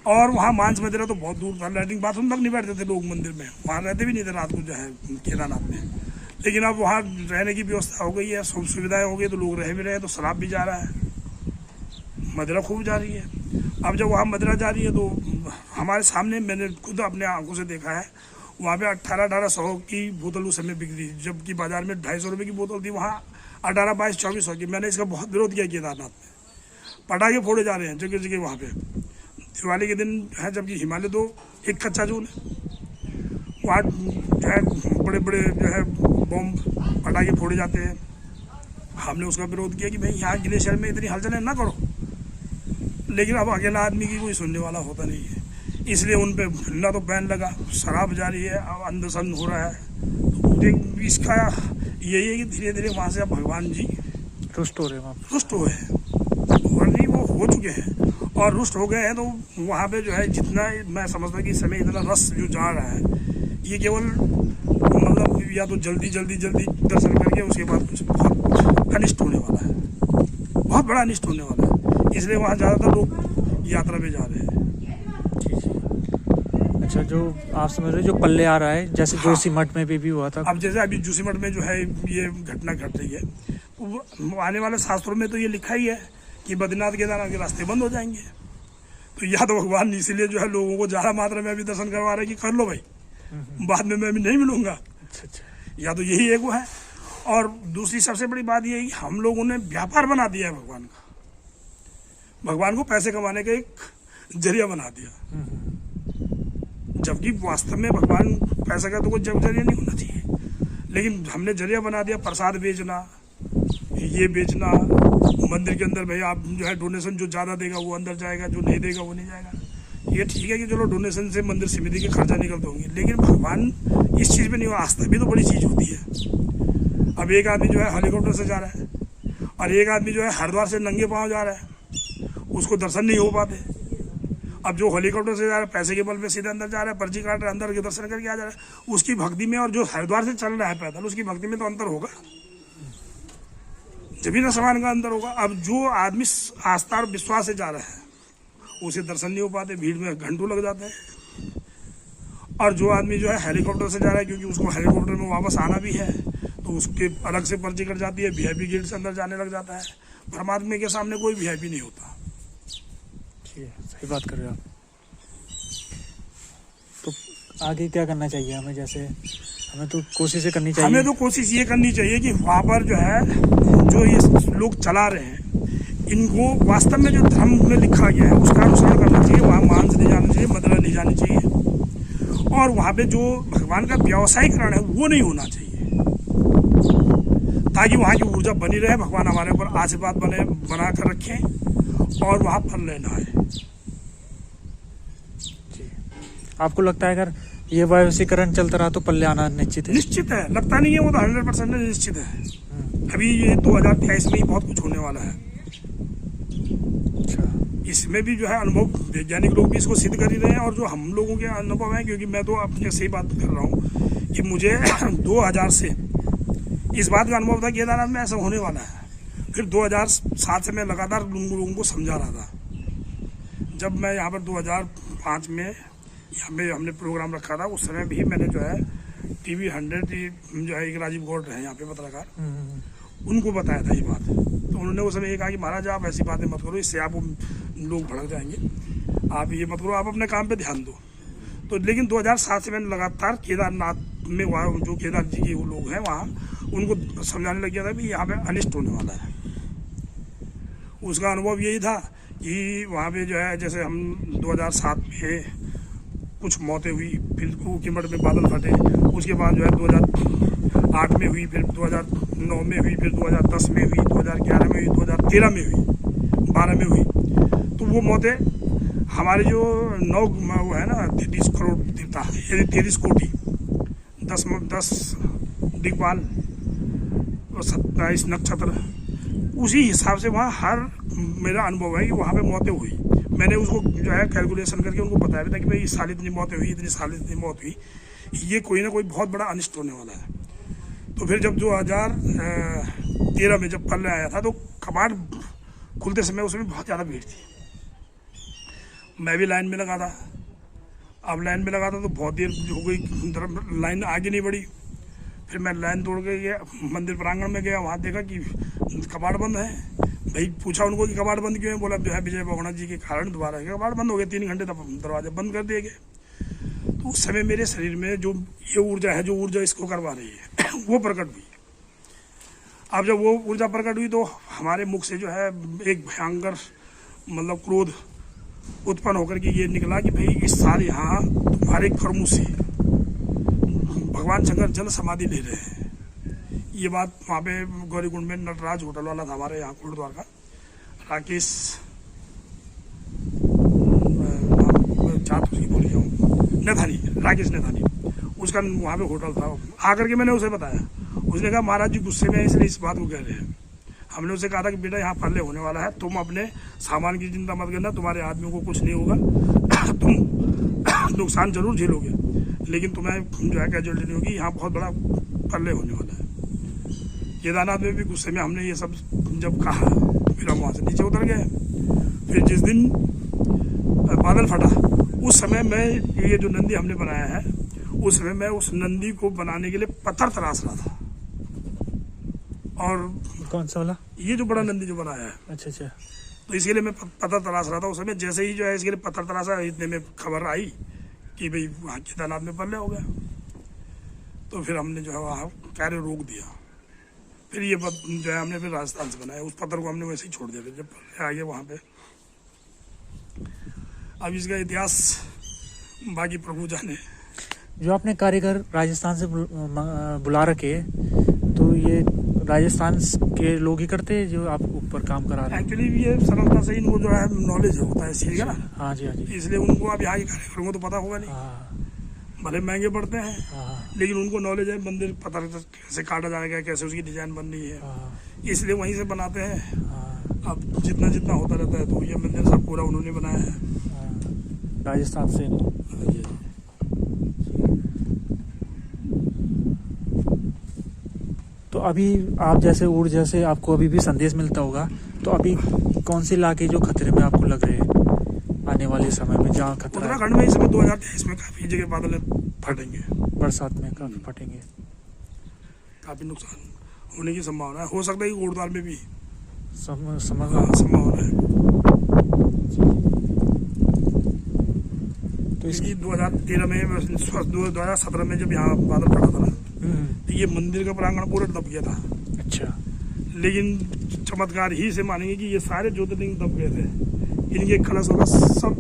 और वहाँ मांस मदिरा तो बहुत दूर था, लैट्रिन बाथरूम तक नहीं बैठते थे लोग मंदिर में, वहाँ रहते भी नहीं थे रात को जो है केदारनाथ में। लेकिन अब वहाँ रहने की व्यवस्था हो गई है, सब सुविधाएं हो गई, तो लोग रह भी रहे हैं, तो शराब भी जा रहा है, मदिरा खूब जा रही है। अब जब वहाँ मदिरा जा रही है तो हमारे सामने मैंने खुद अपने आंखों से देखा है, वहाँ पे 1800 की बोतल उस समय बिक रही थी, जबकि बाजार में 250 रुपये की बोतल थी, वहाँ 18, 22, 2400 की। मैंने इसका बहुत विरोध किया केदारनाथ में। पटाखे फोड़े जा रहे हैं जगह जगह वहाँ पे। दिवाली के दिन है, जबकि हिमालय तो एक कच्चा जोन है, वहाँ जो है बड़े बड़े जो है बम पटाखे फोड़े जाते हैं। हमने उसका विरोध किया कि भाई यहाँ ग्लेशियर में इतनी हलचलें ना करो, लेकिन अब अकेला आदमी की कोई सुनने वाला होता नहीं है, इसलिए उन पर ना तो बैन लगा। शराब जारी है, अब अंधसन हो रहा है, तो इसका यही है कि धीरे धीरे वहाँ से अब भगवान जी रुष्ट हो रहे हैं, रुष्ट हुए हैं, और नहीं वो हो चुके हैं, और रुष्ट हो गए हैं। तो वहाँ पे जो है जितना मैं समझता कि इस समय इतना रस जो जा रहा है, ये केवल मतलब या तो जल्दी दर्शन करके उसके बाद कुछ बहुत अनिष्ट होने वाला है, बहुत बड़ा अनिष्ट होने वाला है, इसलिए वहाँ ज़्यादातर लोग यात्रा में जा रहे हैं। अच्छा, जो आप समझ रहे हो जो पल्ले आ रहा है, जैसे हाँ। जोशीमठ में भी हुआ था। अब जैसे अभी जोशीमठ में जो है ये घटना घट रही है, तो आने वाले शास्त्रों में तो ये लिखा ही है कि बद्रीनाथ केदारनाथ के रास्ते बंद हो जाएंगे। तो या तो भगवान इसीलिए जो है लोगों को ज़्यादा मात्रा में अभी दर्शन करवा रहे हैं कि कर लो भाई, बाद में मैं अभी नहीं मिलूंगा। अच्छा, या तो यही एक वो है, और दूसरी सबसे बड़ी बात ये है कि हम लोगों ने व्यापार बना दिया है भगवान का, भगवान को पैसे कमाने का एक जरिया बना दिया, जबकि वास्तव में भगवान पैसा का तो कोई जरिया नहीं होना चाहिए, लेकिन हमने जरिया बना दिया। प्रसाद बेचना, ये बेचना, मंदिर के अंदर भाई आप जो है डोनेशन जो ज़्यादा देगा वो अंदर जाएगा, जो नहीं देगा वो नहीं जाएगा। ये ठीक है कि चलो डोनेशन से मंदिर समिति के खर्चा निकलते होंगे, लेकिन भगवान इस चीज़ पे नहीं हो, आस्था भी तो बड़ी चीज़ होती है। अब एक आदमी जो है हेलीकॉप्टर से जा रहा है, और एक आदमी जो है हरिद्वार से नंगे पाँव जा रहा है, उसको दर्शन नहीं हो पाते। अब जो हेलीकॉप्टर से जा रहा है, पैसे के बल पे सीधे अंदर जा रहा है, पर्ची काट रहा है, अंदर के दर्शन करके आ जा रहा है, उसकी भक्ति में और जो हरिद्वार से चल रहा है पैदल, उसकी भक्ति में तो अंतर होगा, जब भी ना समान का अंतर होगा। अब जो आदमी आस्था और विश्वास से जा रहा है उसे दर्शन नहीं हो पाते, भीड़ में घंटों लग जाते हैं। और जो आदमी जो है हेलीकॉप्टर से जा रहा है, क्योंकि उसको हेलीकॉप्टर में वापस आना भी है, तो उसके अलग से पर्ची कट जाती है, वीआईपी गेट से अंदर जाने लग जाता है। परमात्मा के सामने कोई वीआईपी नहीं होता। सही बात कर रहे हो आप। तो आगे क्या करना चाहिए हमें? जैसे हमें तो कोशिश करनी चाहिए, हमें तो कोशिश ये करनी चाहिए कि वहाँ पर जो है जो ये लोग चला रहे हैं, इनको वास्तव में जो धर्म में लिखा गया है उसका अनुसरण करना चाहिए। वहाँ मांस नहीं जाना चाहिए, मदिरा नहीं जानी चाहिए, और वहाँ पे जो भगवान का व्यावसायीकरण है वो नहीं होना चाहिए, ताकि वहाँ की ऊर्जा बनी रहे, भगवान हमारे ऊपर आशीर्वाद बना कर रखें, और वहाँ फल लेना है। आपको लगता है अगर ये वैश्वीकरण चलता रहा तो पल्ले आना निश्चित है? निश्चित है, लगता नहीं है, वो तो 100% निश्चित है। अभी ये 2028 में ही बहुत कुछ होने वाला है। अच्छा, इसमें भी जो है अनुभव वैज्ञानिक लोग भी इसको सिद्ध कर ही रहे हैं, और जो हम लोगों के अनुभव हैं, क्योंकि मैं तो अपने से ही बात कर रहा हूँ कि मुझे 2000 से इस बात का अनुभव था कि केदारनाथ में ऐसा होने वाला है। फिर 2007 से मैं लगातार लोगों को समझा रहा था। जब मैं यहाँ पर 2005 में यहाँ पे हमने प्रोग्राम रखा था, उस समय भी मैंने जो है TV 100 जो है एक राजीव गौड़ है यहाँ पे पत्रकार, उनको बताया था ये बात। तो उन्होंने उस समय ये कहा कि महाराज आप ऐसी बातें मत करो, इससे आप लोग भड़क जाएंगे, आप ये मत करो, आप अपने काम पे ध्यान दो। तो लेकिन 2007 से मैंने लगातार केदारनाथ में वहाँ जो केदार जी के वो लोग हैं वहाँ उनको समझाने लग गया था कि यहाँ पे अनिष्ट होने वाला है। उसका अनुभव यही था कि वहाँ पे जो है जैसे हम 2007 में कुछ मौतें हुई, फिर ऊखीमठ में बादल फटे, उसके बाद जो है 2008 में हुई, फिर 2009 में हुई, फिर 2010 में हुई, 2011 में हुई, 2013 में हुई, 12 में हुई। तो वो मौतें हमारे जो 9 वो है ना 33 करोड़ देवता, यानी 33 कोटि, 10 दिग्पाल, 27 नक्षत्र, उसी हिसाब से वहाँ हर मेरा अनुभव है कि वहाँ पे मौतें हुई। मैंने उसको जो है कैलकुलेशन करके उनको बताया भी था कि भाई इस साल इतनी मौतें हुई, इतनी साल इतनी मौत हुई, ये कोई ना कोई बहुत बड़ा अनिष्ट होने वाला है। तो फिर जब 2013 में जब पल्ले आया था तो कबाड़ खुलते समय उसमें बहुत ज़्यादा भीड़ थी। मैं भी लाइन में लगा था। अब लाइन में लगा था तो बहुत देर हो गई, लाइन आगे नहीं बढ़ी। फिर मैं लाइन तोड़ के गया, मंदिर प्रांगण में गया, वहाँ देखा कि कबाड़ बंद है। भाई पूछा उनको कि कबाड़ बंद क्यों है, बोला जो है विजय बहुगुणा जी के कारण दोबारा कबाड़ बंद हो गए, 3 घंटे तक दरवाजे बंद कर दिए गए। तो उस समय मेरे शरीर में जो ये ऊर्जा है, जो ऊर्जा इसको करवा रही है वो प्रकट हुई। अब जब वो ऊर्जा प्रकट हुई तो हमारे मुख से जो है एक भयंकर मतलब क्रोध उत्पन्न होकर के ये निकला कि भाई इस साल यहाँ तुम्हारे कर्मों से भगवान शंकर जल समाधि ले रहे हैं। ये बात वहाँ पे गौरीकुंड में नटराज होटल वाला था हमारे यहाँ गुरुद्वार का, राकेश उसकी बोली जाऊँ नैथानी, राकेश नैथानी, उसका वहाँ पे होटल था। आकर के मैंने उसे बताया, उसने कहा महाराज जी गुस्से में इसलिए इस बात को कह रहे हैं। हमने उसे कहा था कि बेटा यहाँ पल्ले होने वाला है, तुम अपने सामान की चिंता मत करना, तुम्हारे आदमियों को कुछ नहीं होगा, तुम नुकसान जरूर झेलोगे लेकिन तुम्हें जो है कैजुअलिटी नहीं होगी, यहाँ बहुत बड़ा पल्ले होने वाला है। केदारनाथ में भी गुस्से में हमने ये सब जब कहा तो फिर हम वहाँ से नीचे उतर गए। फिर जिस दिन बादल फटा उस समय मैं ये जो नंदी हमने बनाया है, उस समय मैं उस नंदी को बनाने के लिए पत्थर तराश रहा था। और कौन सा वाला? ये जो बड़ा नंदी जो बनाया है, अच्छा अच्छा। तो इसके लिए मैं पत्थर तराश रहा था। उस समय जैसे ही जो है इसके लिए पत्थर तराशा, इतने में खबर आई कि भाई वहाँ केदारनाथ में पल्ले हो गया। तो फिर हमने जो है वहाँ कार्य रोक दिया। फिर ये जो है हमने फिर राजस्थान से बनाया, उस पत्थर को हमने वैसे ही छोड़ दिया। फिर जब पल्ले आ गए वहाँ पे, अब इसका इतिहास बाकी प्रभु जाने। जो आपने कारीगर राजस्थान से बुला रखे, तो ये राजस्थान के लोग ही करते हैं जो आप ऊपर काम करा रहे हैं? एक्चुअली ये सरलता से इनको जो है नॉलेज होता है इस चीज़ का ना। हाँ जी हाँ जी। इसलिए उनको अब यहाँ के कारीगरों को तो पता होगा नहीं, भले महंगे पड़ते हैं लेकिन उनको नॉलेज है मंदिर पत्थर कैसे काटा जाएगा, कैसे उसकी डिजाइन बननी है, इसलिए वहीं से बनाते हैं। अब जितना जितना होता रहता है तो ये मंदिर सब पूरा उन्होंने बनाया है राजस्थान से। तो अभी आप जैसे ऊर्जा से आपको अभी भी संदेश मिलता होगा, तो अभी कौन से इलाके जो खतरे में आपको लग रहे हैं आने वाले समय में, जहाँ खतरा है? उत्तराखंड में इस समय 2023 में काफी जगह बादल फटेंगे, बरसात में काफी फटेंगे, काफी नुकसान होने की संभावना है। हो सकता है कि गुरुद्वार में भी संभावना है। तो इसकी 2013 में 2017 में जब यहाँ बादल फटा था ना, तो ये मंदिर का प्रांगण पूरा दब गया था। अच्छा। लेकिन चमत्कार ही से मानेंगे कि ये सारे ज्योतिर्लिंग दब गए थे, इनके कलश होगा सब,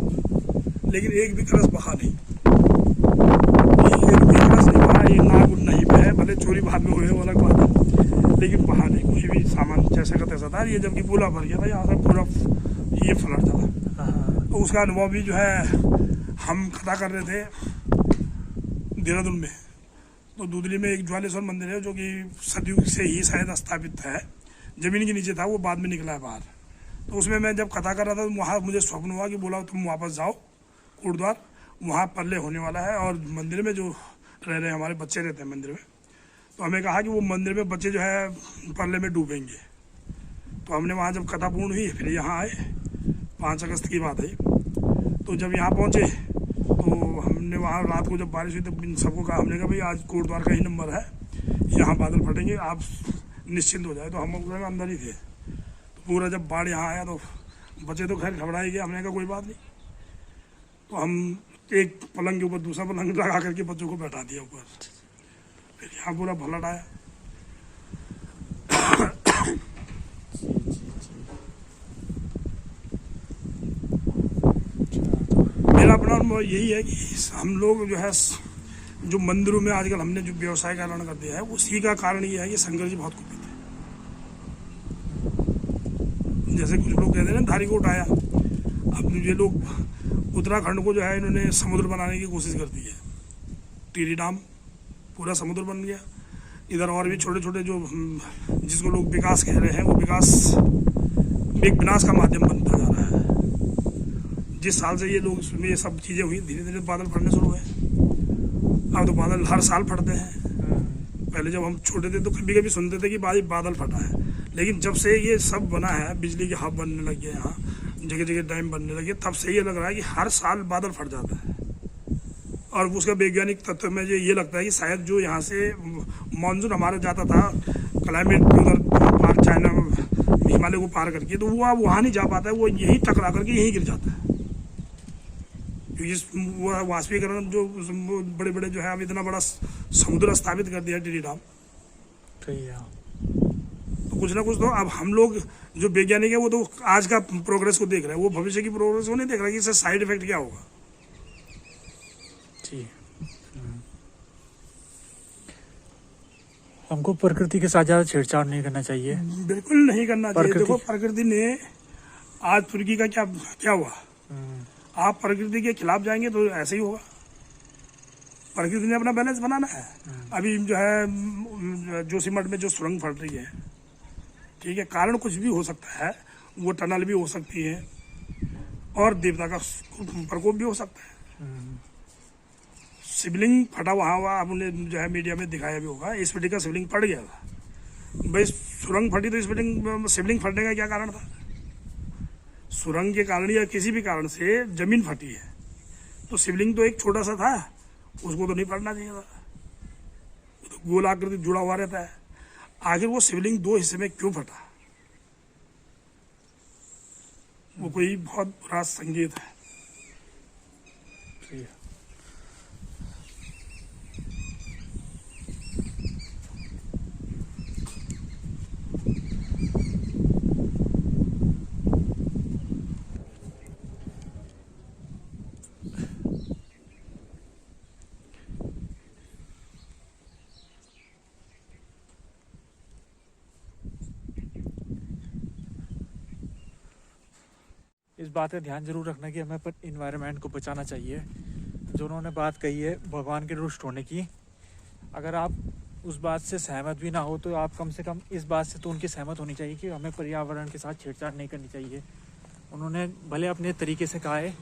लेकिन एक भी कलश बहा नहीं, एक भी कलश नहीं बहा। ये नाग नहीं बहे, भले चोरी बाद में हुए वो अलग बात है, लेकिन बहा नहीं कुछ भी। सामान जैसे का तैसा था, ये जबकि पूरा भर गया था, यहाँ से पूरा ये फ्लड था। तो उसका अनुभव भी जो है हम कथा कर रहे थे देहरादून में, तो दूधली में एक ज्वालेश्वर मंदिर है जो कि सदियों से ही शायद स्थापित है, जमीन के नीचे था, वो बाद में निकला है बाहर। तो उसमें मैं जब कथा कर रहा था तो वहाँ मुझे स्वप्न हुआ कि बोला तुम वापस जाओ गुरुद्वार, वहाँ पल्ले होने वाला है, और मंदिर में जो रह रहे हमारे बच्चे रहते हैं मंदिर में, तो हमें कहा कि वो मंदिर में बच्चे जो है पल्ले में डूबेंगे। तो हमने वहाँ जब कथा पूर्ण हुई फिर यहाँ आए, 5 अगस्त की बात है। तो जब यहाँ पहुँचे तो हमने वहाँ रात को जब बारिश हुई तो इन सबको कहा, हमने कहा भाई आज गुरुद्वार का ही नंबर है, यहाँ बादल फटेंगे, आप निश्चिंत हो जाए। तो हम अंदर ही थे। तो पूरा जब बाढ़ यहाँ आया तो बच्चे तो खैर घबराए गए, हमने कहा कोई बात नहीं। तो हम एक पलंग के ऊपर दूसरा पलंग लगा करके बच्चों को बैठा दिया ऊपर, फिर यहाँ पूरा भलट आया। मेरा अपना अनुभव यही है कि हम लोग जो है जो मंदिरों में आजकल हमने जो व्यवसाय का ऐलान कर दिया है, उसी का कारण ये है कि शंकर जी बहुत कुपित है। जैसे कुछ लोग कहते हैं ना धारी को उठाया, अब ये लोग उत्तराखंड को जो है इन्होंने समुद्र बनाने की कोशिश कर दी है। टिहरी डैम पूरा समुद्र बन गया। इधर और भी छोटे छोटे जो जिसको लोग विकास कह रहे हैं, वो विकास एक विनाश का माध्यम बनता जा रहा है। जिस साल से ये लोग ये सब चीज़ें हुई, धीरे धीरे बादल फटने शुरू हुए। अब तो बादल हर साल फटते हैं। पहले जब हम छोटे थे तो कभी कभी सुनते थे कि भाई बादल फटा है, लेकिन जब से ये सब बना है, बिजली के हब बनने लगे यहाँ, जगह जगह डैम बनने लगे, तब से ये लग रहा है कि हर साल बादल फट जाता है। और उसका वैज्ञानिक तत्व में ये लगता है कि शायद जो यहाँ से मानसून हमारा जाता था क्लाइमेट उधर पार चाइना हिमालय को पार करके, तो वो अब वहाँ नहीं जा पाता है, वो यहीं टकरा करके यहीं गिर जाता है। क्योंकि वो वाष्पीकरण जो बड़े बड़े जो है, अब इतना बड़ा समुद्र स्थापित कर दिया टिहरी डैम, सही है। तो कुछ ना कुछ तो अब हम लोग जो वैज्ञानिक है वो तो आज का प्रोग्रेस को देख रहे हैं, वो भविष्य की प्रोग्रेस को नहीं देख रहा कि इससे साइड इफेक्ट क्या होगा। जी। हमको प्रकृति के साथ ज्यादा छेड़छाड़ नहीं करना चाहिए। बिल्कुल नहीं करना चाहिए। देखो प्रकृति ने आज तुर्की का क्या हुआ, आप प्रकृति के खिलाफ जाएंगे तो ऐसे ही होगा। प्रकृति ने अपना बैलेंस बनाना है। अभी जो है जोशीमठ में जो सुरंग फट रही है, ठीक है, कारण कुछ भी हो सकता है, वो टनल भी हो सकती है और देवता का प्रकोप भी हो सकता है। शिवलिंग फटा वहाँ आपने जो है मीडिया में दिखाया भी होगा, स्फटिक का शिवलिंग फट गया था। भाई सुरंग फटी तो शिवलिंग फटने का क्या कारण था? सुरंग के कारण या किसी भी कारण से जमीन फटी है, तो शिवलिंग तो एक छोटा सा था, उसको तो नहीं फटना चाहिए था, तो गोल आकृति जुड़ा हुआ रहता है। आखिर वो शिवलिंग दो हिस्से में क्यों फटा? वो कोई बहुत बुरा संकेत है। इस बात का ध्यान जरूर रखना कि हमें इन्वायरमेंट को बचाना चाहिए। जो उन्होंने बात कही है भगवान के रुष्ट होने की, अगर आप उस बात से सहमत भी ना हो तो आप कम से कम इस बात से तो उनकी सहमत होनी चाहिए कि हमें पर्यावरण के साथ छेड़छाड़ नहीं करनी चाहिए। उन्होंने भले अपने तरीके से कहा है,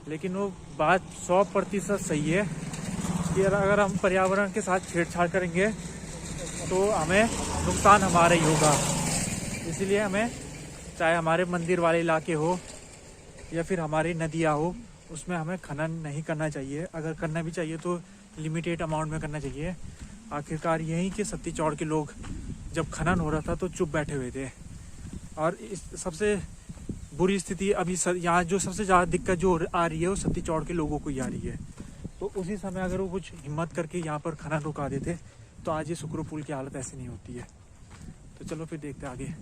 लेकिन वो बात 100% सही है कि अगर हम पर्यावरण के साथ छेड़छाड़ करेंगे तो हमें नुकसान हमारा ही होगा। इसीलिए हमें, चाहे हमारे मंदिर वाले इलाके हो या फिर हमारी नदियाँ हो, उसमें हमें खनन नहीं करना चाहिए। अगर करना भी चाहिए तो लिमिटेड अमाउंट में करना चाहिए। आखिरकार यही कि सत्ती चौड़ के लोग जब खनन हो रहा था तो चुप बैठे हुए थे, और इस सबसे बुरी स्थिति अभी यहाँ जो सबसे ज़्यादा दिक्कत जो आ रही है वो सत्ती चौड़ के लोगों को ही आ रही है। तो उसी समय अगर वो कुछ हिम्मत करके यहाँ पर खनन रुका देते तो आज ये सुकरू पुल की हालत ऐसी नहीं होती है। तो चलो फिर देखते आगे।